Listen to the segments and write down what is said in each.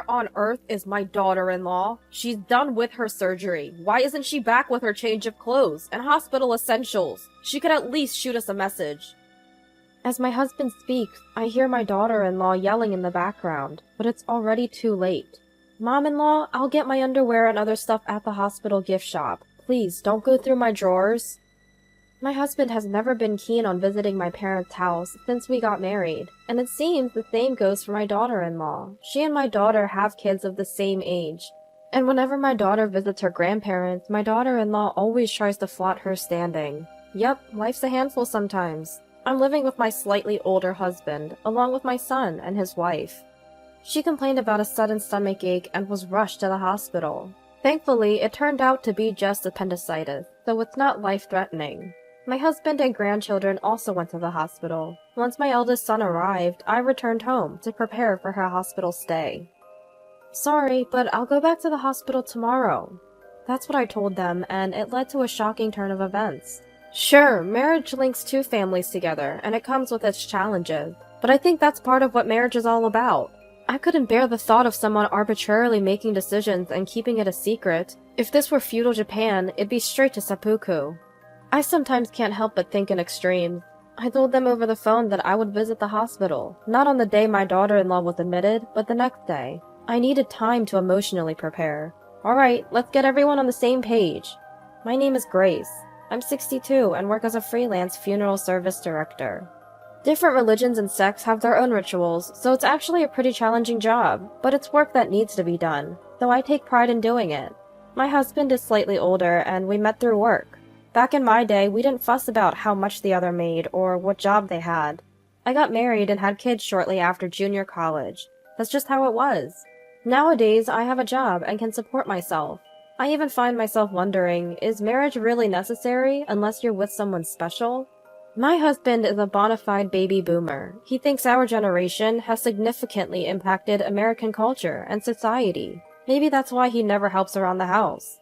Where on earth is my daughter-in-law? She's done with her surgery. Why isn't she back with her change of clothes and hospital essentials? She could at least shoot us a message. As my husband speaks, I hear my daughter-in-law yelling in the background, but it's already too late. Mom-in-law, I'll get my underwear and other stuff at the hospital gift shop. Please, don't go through my drawers. My husband has never been keen on visiting my parents' house since we got married, and it seems the same goes for my daughter-in-law. She and my daughter have kids of the same age, and whenever my daughter visits her grandparents, my daughter-in-law always tries to flaunt her standing. Yep, life's a handful sometimes. I'm living with my slightly older husband, along with my son and his wife. She complained about a sudden stomach ache and was rushed to the hospital. Thankfully, it turned out to be just appendicitis, so it's not life-threatening. My husband and grandchildren also went to the hospital. Once my eldest son arrived, I returned home to prepare for her hospital stay. Sorry, but I'll go back to the hospital tomorrow. That's what I told them, and it led to a shocking turn of events. Sure, marriage links two families together, and it comes with its challenges, but I think that's part of what marriage is all about. I couldn't bear the thought of someone arbitrarily making decisions and keeping it a secret. If this were feudal Japan, it'd be straight to seppuku. I sometimes can't help but think in extremes. I told them over the phone that I would visit the hospital, not on the day my daughter-in-law was admitted, but the next day. I needed time to emotionally prepare. Alright, let's get everyone on the same page. My name is Grace. I'm 62 and work as a freelance funeral service director. Different religions and sects have their own rituals, so it's actually a pretty challenging job, but it's work that needs to be done, though I take pride in doing it. My husband is slightly older, and we met through work. Back in my day, we didn't fuss about how much the other made or what job they had. I got married and had kids shortly after junior college. That's just how it was. Nowadays, I have a job and can support myself. I even find myself wondering, is marriage really necessary unless you're with someone special? My husband is a bona fide baby boomer. He thinks our generation has significantly impacted American culture and society. Maybe that's why he never helps around the house.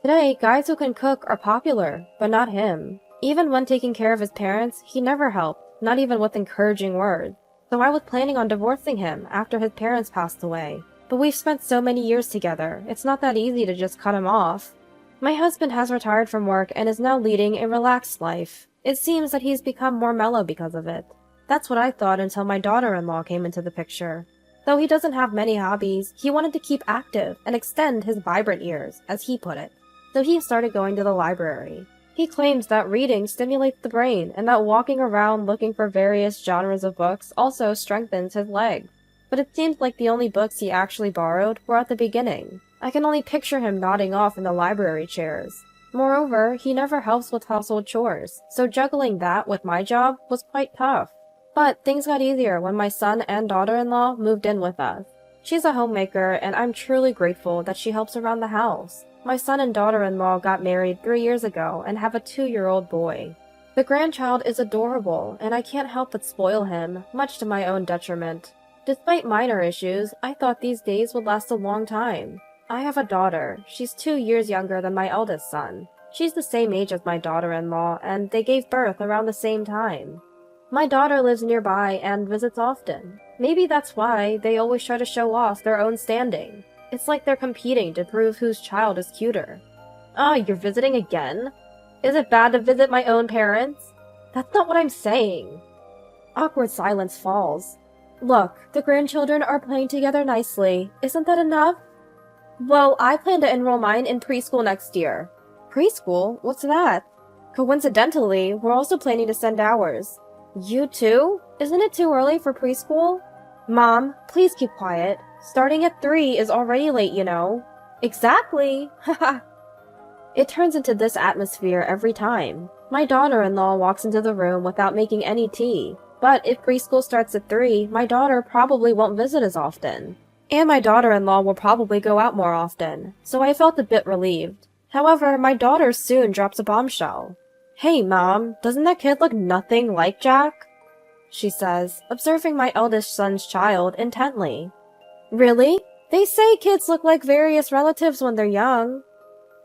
Today, guys who can cook are popular, but not him. Even when taking care of his parents, he never helped, not even with encouraging words. So I was planning on divorcing him after his parents passed away. But we've spent so many years together, it's not that easy to just cut him off. My husband has retired from work and is now leading a relaxed life. It seems that he's become more mellow because of it. That's what I thought until my daughter-in-law came into the picture. Though he doesn't have many hobbies, he wanted to keep active and extend his vibrant years, as he put it. So he started going to the library. He claims that reading stimulates the brain and that walking around looking for various genres of books also strengthens his legs. But it seems like the only books he actually borrowed were at the beginning. I can only picture him nodding off in the library chairs. Moreover, he never helps with household chores, so juggling that with my job was quite tough. But things got easier when my son and daughter-in-law moved in with us. She's a homemaker, and I'm truly grateful that she helps around the house. My son and daughter-in-law got married 3 years ago and have a 2-year-old boy. The grandchild is adorable, and I can't help but spoil him, much to my own detriment. Despite minor issues, I thought these days would last a long time. I have a daughter. She's 2 years younger than my eldest son. She's the same age as my daughter-in-law, and they gave birth around the same time. My daughter lives nearby and visits often. Maybe that's why they always try to show off their own standing. It's like they're competing to prove whose child is cuter. Ah, you're visiting again? Is it bad to visit my own parents? That's not what I'm saying. Awkward silence falls. Look, the grandchildren are playing together nicely. Isn't that enough? Well, I plan to enroll mine in preschool next year. Preschool? What's that? Coincidentally, we're also planning to send ours. You too? Isn't it too early for preschool? Mom, please keep quiet. Starting at 3 is already late, you know. Exactly! Haha. It turns into this atmosphere every time. My daughter-in-law walks into the room without making any tea. But if preschool starts at 3, my daughter probably won't visit as often. And my daughter-in-law will probably go out more often, so I felt a bit relieved. However, my daughter soon drops a bombshell. Hey, Mom, doesn't that kid look nothing like Jack? She says, observing my eldest son's child intently. Really? They say kids look like various relatives when they're young.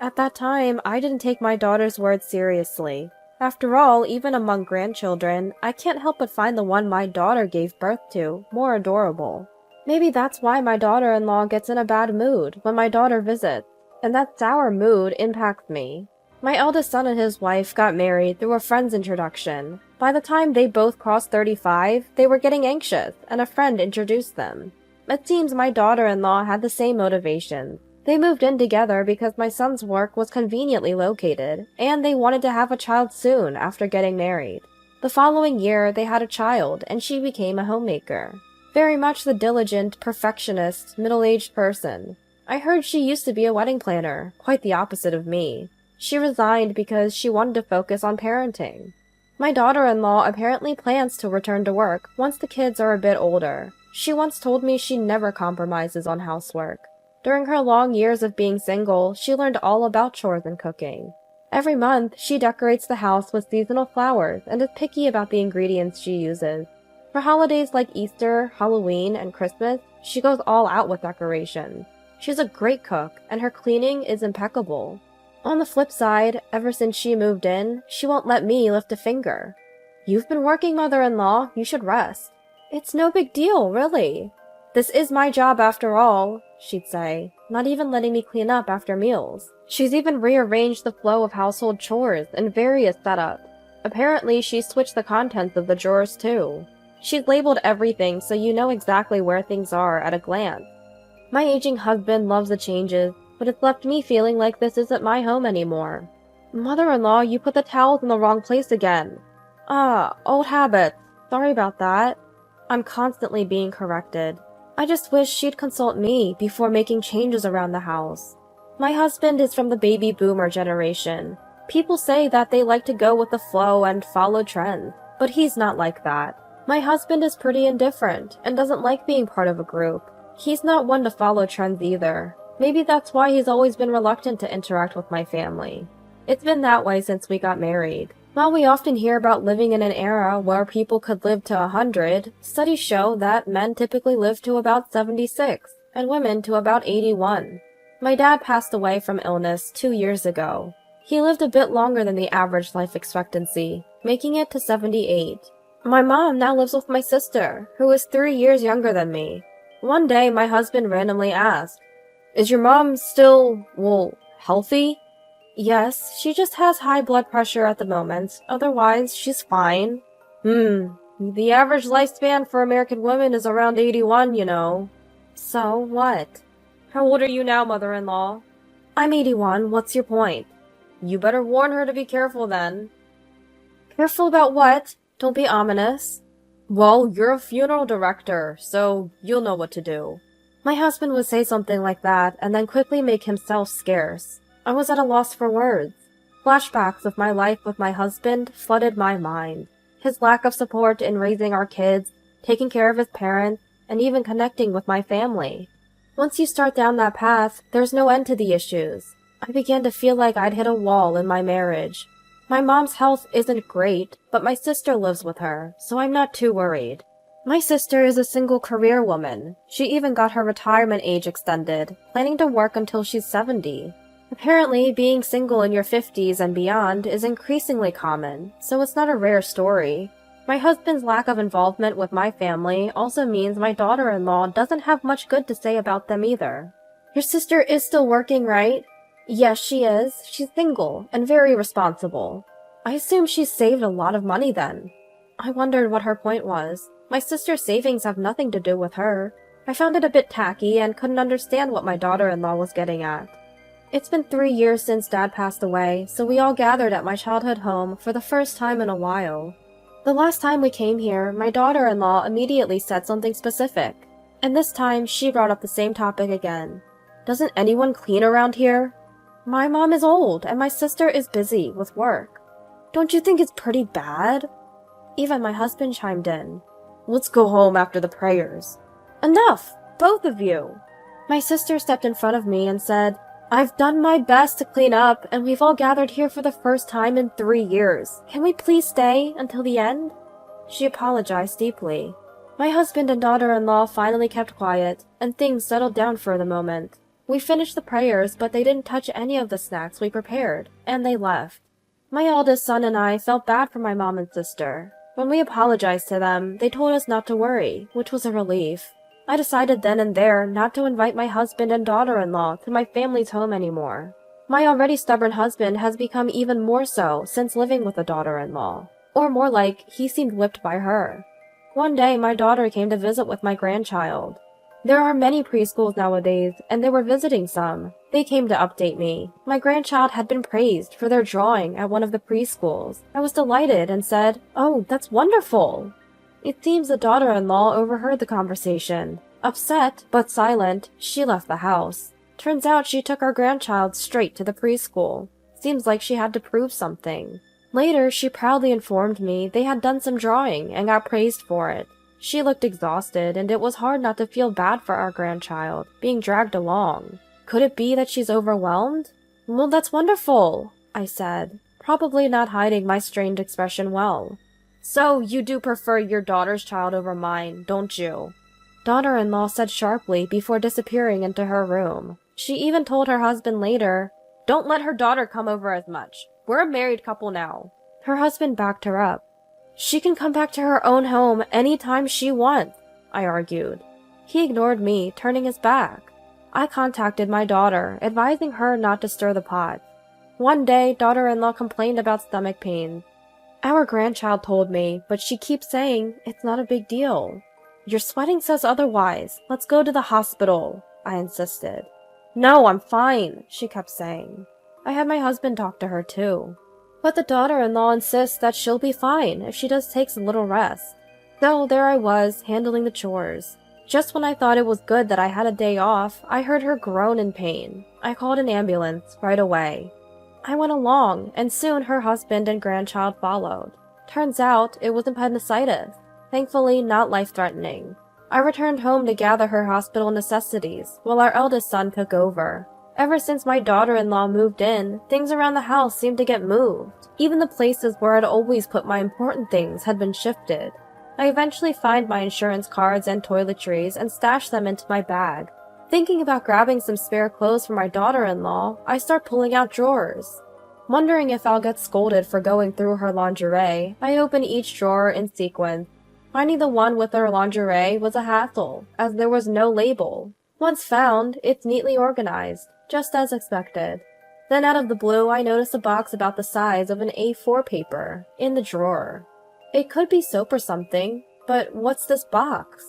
At that time, I didn't take my daughter's words seriously. After all, even among grandchildren, I can't help but find the one my daughter gave birth to more adorable. Maybe that's why my daughter-in-law gets in a bad mood when my daughter visits, and that sour mood impacts me. My eldest son and his wife got married through a friend's introduction. By the time they both crossed 35, they were getting anxious, and a friend introduced them. It seems my daughter-in-law had the same motivation. They moved in together because my son's work was conveniently located, and they wanted to have a child soon after getting married. The following year, they had a child, and she became a homemaker. Very much the diligent, perfectionist, middle-aged person. I heard she used to be a wedding planner, quite the opposite of me. She resigned because she wanted to focus on parenting. My daughter-in-law apparently plans to return to work once the kids are a bit older. She once told me she never compromises on housework. During her long years of being single, she learned all about chores and cooking. Every month, she decorates the house with seasonal flowers and is picky about the ingredients she uses. For holidays like Easter, Halloween, and Christmas, she goes all out with decorations. She's a great cook, and her cleaning is impeccable. On the flip side, ever since she moved in, she won't let me lift a finger. "You've been working, mother-in-law. You should rest." "It's no big deal, really. This is my job after all," she'd say, not even letting me clean up after meals. She's even rearranged the flow of household chores in various setups. Apparently, she's switched the contents of the drawers too. She's labeled everything so you know exactly where things are at a glance. My aging husband loves the changes, but it's left me feeling like this isn't my home anymore. "Mother-in-law, you put the towels in the wrong place again." "Ah, old habits. Sorry about that." I'm constantly being corrected. I just wish she'd consult me before making changes around the house. My husband is from the baby boomer generation. People say that they like to go with the flow and follow trends, but he's not like that. My husband is pretty indifferent and doesn't like being part of a group. He's not one to follow trends either. Maybe that's why he's always been reluctant to interact with my family. It's been that way since we got married. While we often hear about living in an era where people could live to 100, studies show that men typically live to about 76, and women to about 81. My dad passed away from illness 2 years ago. He lived a bit longer than the average life expectancy, making it to 78. My mom now lives with my sister, who is 3 years younger than me. One day, my husband randomly asked, "Is your mom still, healthy?" "Yes, she just has high blood pressure at the moment. Otherwise, she's fine." The average lifespan for American women is around 81, you know." "So what?" "How old are you now, mother-in-law?" "I'm 81. What's your point?" "You better warn her to be careful then." "Careful about what? Don't be ominous." "Well, you're a funeral director, so you'll know what to do." My husband would say something like that and then quickly make himself scarce. I was at a loss for words. Flashbacks of my life with my husband flooded my mind. His lack of support in raising our kids, taking care of his parents, and even connecting with my family. Once you start down that path, there's no end to the issues. I began to feel like I'd hit a wall in my marriage. My mom's health isn't great, but my sister lives with her, so I'm not too worried. My sister is a single career woman. She even got her retirement age extended, planning to work until she's 70. Apparently, being single in your 50s and beyond is increasingly common, so it's not a rare story. My husband's lack of involvement with my family also means my daughter-in-law doesn't have much good to say about them either. "Your sister is still working, right?" "Yes, she is. She's single and very responsible." I assume she's saved a lot of money then. I wondered what her point was. My sister's savings have nothing to do with her. I found it a bit tacky and couldn't understand what my daughter-in-law was getting at. It's been 3 years since Dad passed away, so we all gathered at my childhood home for the first time in a while. The last time we came here, my daughter-in-law immediately said something specific, and this time she brought up the same topic again. "Doesn't anyone clean around here?" "My mom is old, and my sister is busy with work." "Don't you think it's pretty bad?" Even my husband chimed in. "Let's go home after the prayers." "Enough! Both of you!" My sister stepped in front of me and said, "I've done my best to clean up, and we've all gathered here for the first time in 3 years. Can we please stay until the end?" She apologized deeply. My husband and daughter-in-law finally kept quiet, and things settled down for the moment. We finished the prayers, but they didn't touch any of the snacks we prepared, and they left. My eldest son and I felt bad for my mom and sister. When we apologized to them, they told us not to worry, which was a relief. I decided then and there not to invite my husband and daughter-in-law to my family's home anymore. My already stubborn husband has become even more so since living with a daughter-in-law. Or more like, he seemed whipped by her. One day, my daughter came to visit with my grandchild. There are many preschools nowadays, and they were visiting some. They came to update me. My grandchild had been praised for their drawing at one of the preschools. I was delighted and said, "Oh, that's wonderful!" It seems the daughter-in-law overheard the conversation. Upset, but silent, she left the house. Turns out she took our grandchild straight to the preschool. Seems like she had to prove something. Later, she proudly informed me they had done some drawing and got praised for it. She looked exhausted, and it was hard not to feel bad for our grandchild, being dragged along. Could it be that she's overwhelmed? "Well, that's wonderful," I said, probably not hiding my strained expression well. "So, you do prefer your daughter's child over mine, don't you?" Daughter-in-law said sharply before disappearing into her room. She even told her husband later, "Don't let her daughter come over as much. We're a married couple now." Her husband backed her up. "She can come back to her own home any time she wants," I argued. He ignored me, turning his back. I contacted my daughter, advising her not to stir the pot. One day, daughter-in-law complained about stomach pains. "Our grandchild told me, but she keeps saying it's not a big deal." "Your sweating says otherwise. Let's go to the hospital," I insisted. "No, I'm fine," she kept saying. I had my husband talk to her too. But the daughter-in-law insists that she'll be fine if she just takes a little rest. So there I was, handling the chores. Just when I thought it was good that I had a day off, I heard her groan in pain. I called an ambulance right away. I went along, and soon her husband and grandchild followed. Turns out it was appendicitis. Thankfully, not life-threatening. I returned home to gather her hospital necessities, while our eldest son took over. Ever since my daughter-in-law moved in, things around the house seemed to get moved. Even the places where I'd always put my important things had been shifted. I eventually find my insurance cards and toiletries and stash them into my bag. Thinking about grabbing some spare clothes for my daughter-in-law, I start pulling out drawers. Wondering if I'll get scolded for going through her lingerie, I open each drawer in sequence. Finding the one with her lingerie was a hassle, as there was no label. Once found, it's neatly organized, just as expected. Then out of the blue, I notice a box about the size of an A4 paper in the drawer. It could be soap or something, but what's this box?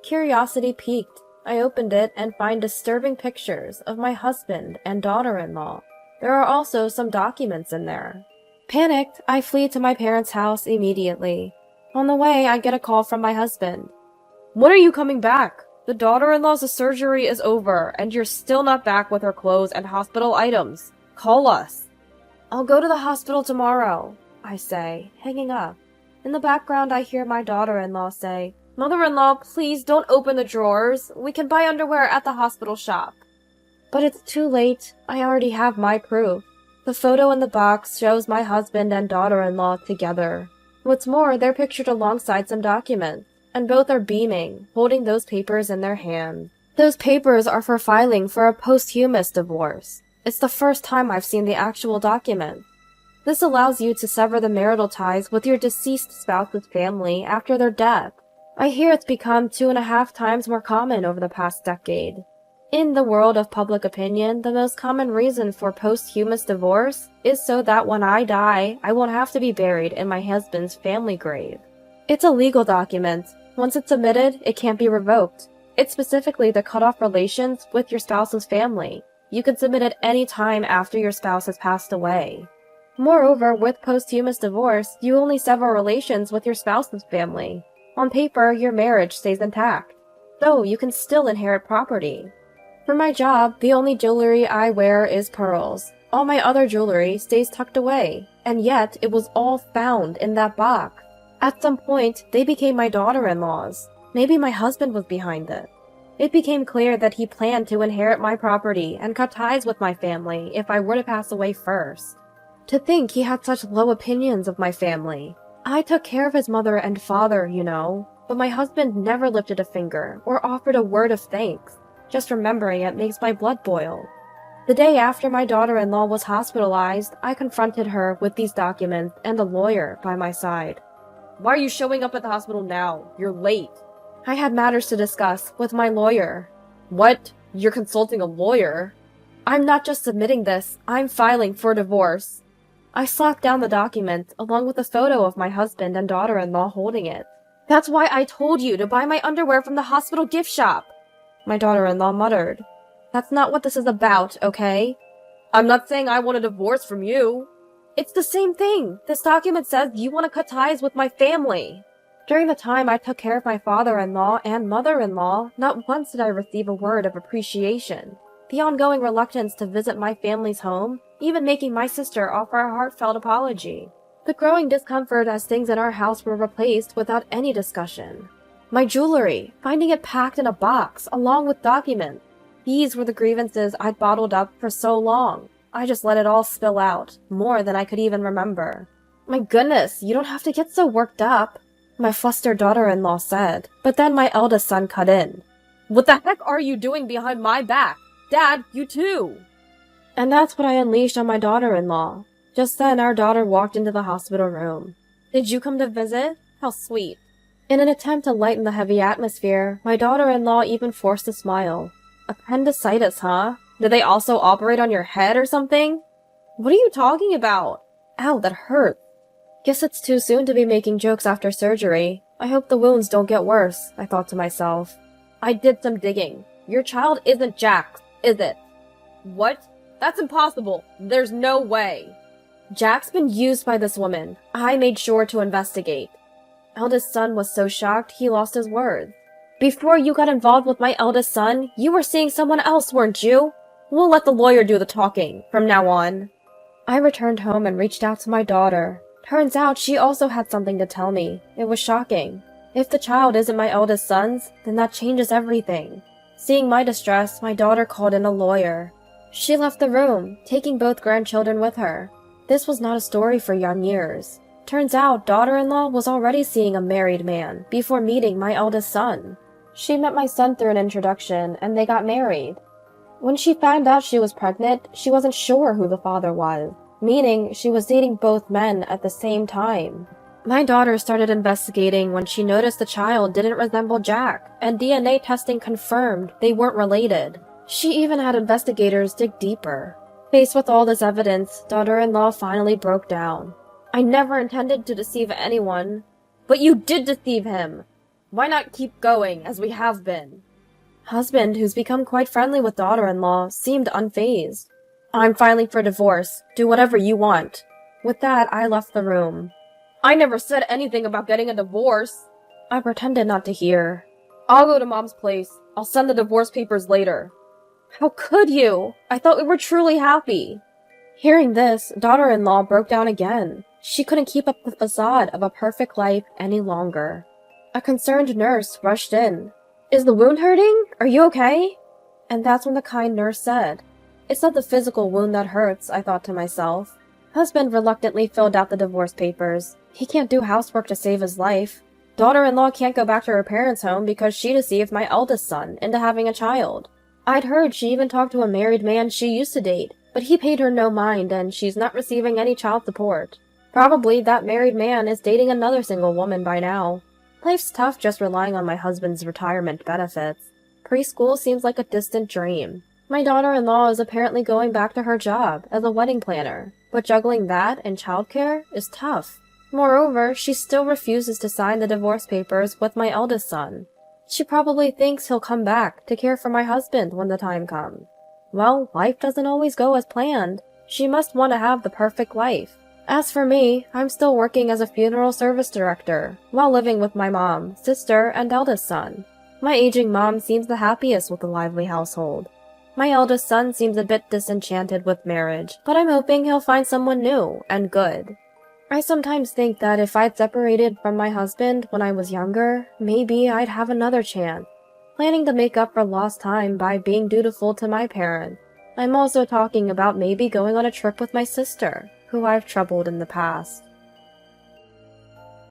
Curiosity piqued. I opened it and find disturbing pictures of my husband and daughter-in-law. There are also some documents in there. Panicked, I flee to my parents' house immediately. On the way, I get a call from my husband. "When are you coming back? The daughter-in-law's surgery is over, and you're still not back with her clothes and hospital items. Call us." "I'll go to the hospital tomorrow," I say, hanging up. In the background, I hear my daughter-in-law say, "Mother-in-law, please don't open the drawers. We can buy underwear at the hospital shop." But it's too late. I already have my proof. The photo in the box shows my husband and daughter-in-law together. What's more, they're pictured alongside some documents, and both are beaming, holding those papers in their hands. Those papers are for filing for a posthumous divorce. It's the first time I've seen the actual document. This allows you to sever the marital ties with your deceased spouse's family after their death. I hear it's become 2.5 times more common over the past decade. In the world of public opinion, the most common reason for posthumous divorce is so that when I die, I won't have to be buried in my husband's family grave. It's a legal document. Once it's submitted, it can't be revoked. It's specifically to cut off relations with your spouse's family. You can submit it any time after your spouse has passed away. Moreover, with posthumous divorce, you only sever relations with your spouse's family. On paper, your marriage stays intact, though you can still inherit property. For my job, the only jewelry I wear is pearls. All my other jewelry stays tucked away, and yet it was all found in that box. At some point, they became my daughter-in-law's. Maybe my husband was behind it. It became clear that he planned to inherit my property and cut ties with my family if I were to pass away first. To think he had such low opinions of my family. I took care of his mother and father, you know, but my husband never lifted a finger or offered a word of thanks. Just remembering it makes my blood boil. The day after my daughter-in-law was hospitalized, I confronted her with these documents and a lawyer by my side. "Why are you showing up at the hospital now? You're late." I had matters to discuss with my lawyer. What? You're consulting a lawyer? I'm not just submitting this, I'm filing for divorce. I slapped down the document, along with a photo of my husband and daughter-in-law holding it. That's why I told you to buy my underwear from the hospital gift shop, my daughter-in-law muttered. That's not what this is about, okay? I'm not saying I want a divorce from you. It's the same thing. This document says you want to cut ties with my family. During the time I took care of my father-in-law and mother-in-law, not once did I receive a word of appreciation. The ongoing reluctance to visit my family's home, even making my sister offer a heartfelt apology. The growing discomfort as things in our house were replaced without any discussion. My jewelry, finding it packed in a box, along with documents. These were the grievances I'd bottled up for so long. I just let it all spill out, more than I could even remember. My goodness, you don't have to get so worked up, my flustered daughter-in-law said, but then my eldest son cut in. What the heck are you doing behind my back? Dad, you too! And that's what I unleashed on my daughter-in-law. Just then, our daughter walked into the hospital room. Did you come to visit? How sweet. In an attempt to lighten the heavy atmosphere, my daughter-in-law even forced a smile. Appendicitis, huh? Did they also operate on your head or something? What are you talking about? Ow, that hurt. Guess it's too soon to be making jokes after surgery. I hope the wounds don't get worse, I thought to myself. I did some digging. Your child isn't Jack's, is it? What? That's impossible. There's no way. Jack's been used by this woman. I made sure to investigate. Eldest son was so shocked he lost his words. Before you got involved with my eldest son, you were seeing someone else, weren't you? We'll let the lawyer do the talking from now on. I returned home and reached out to my daughter. Turns out she also had something to tell me. It was shocking. If the child isn't my eldest son's, then that changes everything. Seeing my distress, my daughter called in a lawyer. She left the room, taking both grandchildren with her. This was not a story for young years. Turns out, daughter-in-law was already seeing a married man before meeting my eldest son. She met my son through an introduction, and they got married. When she found out she was pregnant, she wasn't sure who the father was, meaning she was dating both men at the same time. My daughter started investigating when she noticed the child didn't resemble Jack, and DNA testing confirmed they weren't related. She even had investigators dig deeper. Faced with all this evidence, daughter-in-law finally broke down. I never intended to deceive anyone. But you did deceive him! Why not keep going, as we have been? Husband, who's become quite friendly with daughter-in-law, seemed unfazed. I'm filing for divorce. Do whatever you want. With that, I left the room. I never said anything about getting a divorce. I pretended not to hear. I'll go to Mom's place. I'll send the divorce papers later. How could you? I thought we were truly happy. Hearing this, daughter-in-law broke down again. She couldn't keep up the facade of a perfect life any longer. A concerned nurse rushed in. Is the wound hurting? Are you okay? And that's when the kind nurse said, It's not the physical wound that hurts, I thought to myself. Husband reluctantly filled out the divorce papers. He can't do housework to save his life. Daughter-in-law can't go back to her parents' home because she deceived my eldest son into having a child. I'd heard she even talked to a married man she used to date, but he paid her no mind and she's not receiving any child support. Probably that married man is dating another single woman by now. Life's tough just relying on my husband's retirement benefits. Preschool seems like a distant dream. My daughter-in-law is apparently going back to her job as a wedding planner, but juggling that and childcare is tough. Moreover, she still refuses to sign the divorce papers with my eldest son. She probably thinks he'll come back to care for my husband when the time comes. Well, life doesn't always go as planned. She must want to have the perfect life. As for me, I'm still working as a funeral service director, while living with my mom, sister, and eldest son. My aging mom seems the happiest with a lively household. My eldest son seems a bit disenchanted with marriage, but I'm hoping he'll find someone new and good. I sometimes think that if I'd separated from my husband when I was younger, maybe I'd have another chance. Planning to make up for lost time by being dutiful to my parents. I'm also talking about maybe going on a trip with my sister, who I've troubled in the past.